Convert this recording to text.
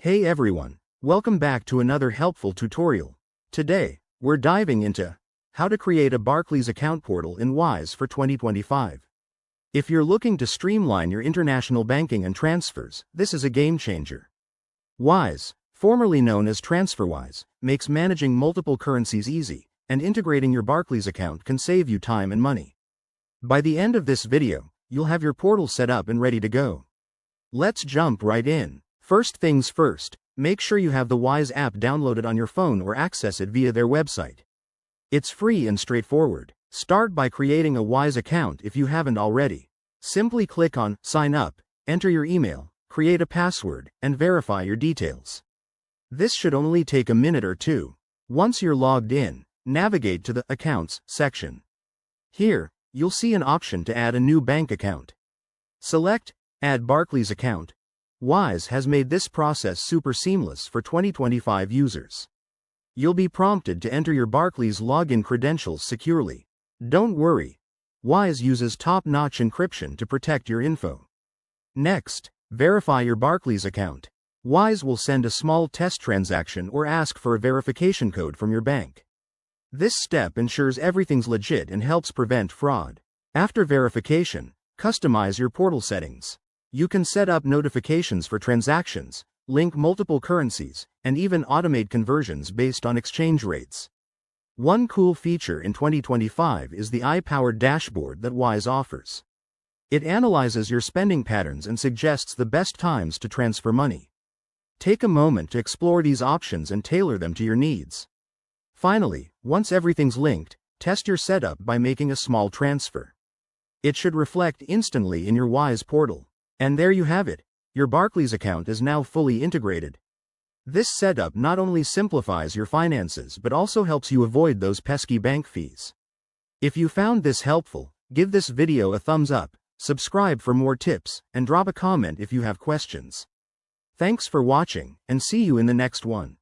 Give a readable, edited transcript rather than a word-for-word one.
Hey everyone, welcome back to another helpful tutorial. Today, we're diving into how to create a Barclays account portal in Wise for 2025. If you're looking to streamline your international banking and transfers, this is a game changer. Wise, formerly known as TransferWise, makes managing multiple currencies easy, and integrating your Barclays account can save you time and money. By the end of this video, you'll have your portal set up and ready to go. Let's jump right in. First things first, make sure you have the Wise app downloaded on your phone or access it via their website. It's free and straightforward. Start by creating a Wise account if you haven't already. Simply click on Sign Up, enter your email, create a password, and verify your details. This should only take a minute or two. Once you're logged in, navigate to the Accounts section. Here, you'll see an option to add a new bank account. Select Add Barclays Account. Wise has made this process super seamless for 2025 users. You'll be prompted to enter your Barclays login credentials securely. Don't worry, Wise uses top-notch encryption to protect your info. Next, verify your Barclays account. Wise will send a small test transaction or ask for a verification code from your bank. This step ensures everything's legit and helps prevent fraud. After verification, customize your portal settings. You can set up notifications for transactions, link multiple currencies, and even automate conversions based on exchange rates. One cool feature in 2025 is the AI-powered dashboard that Wise offers. It analyzes your spending patterns and suggests the best times to transfer money. Take a moment to explore these options and tailor them to your needs. Finally, once everything's linked, test your setup by making a small transfer. It should reflect instantly in your Wise portal. And there you have it. Your Barclays account is now fully integrated. This setup not only simplifies your finances but also helps you avoid those pesky bank fees. If you found this helpful, give this video a thumbs up, subscribe for more tips, and drop a comment if you have questions. Thanks for watching, and see you in the next one.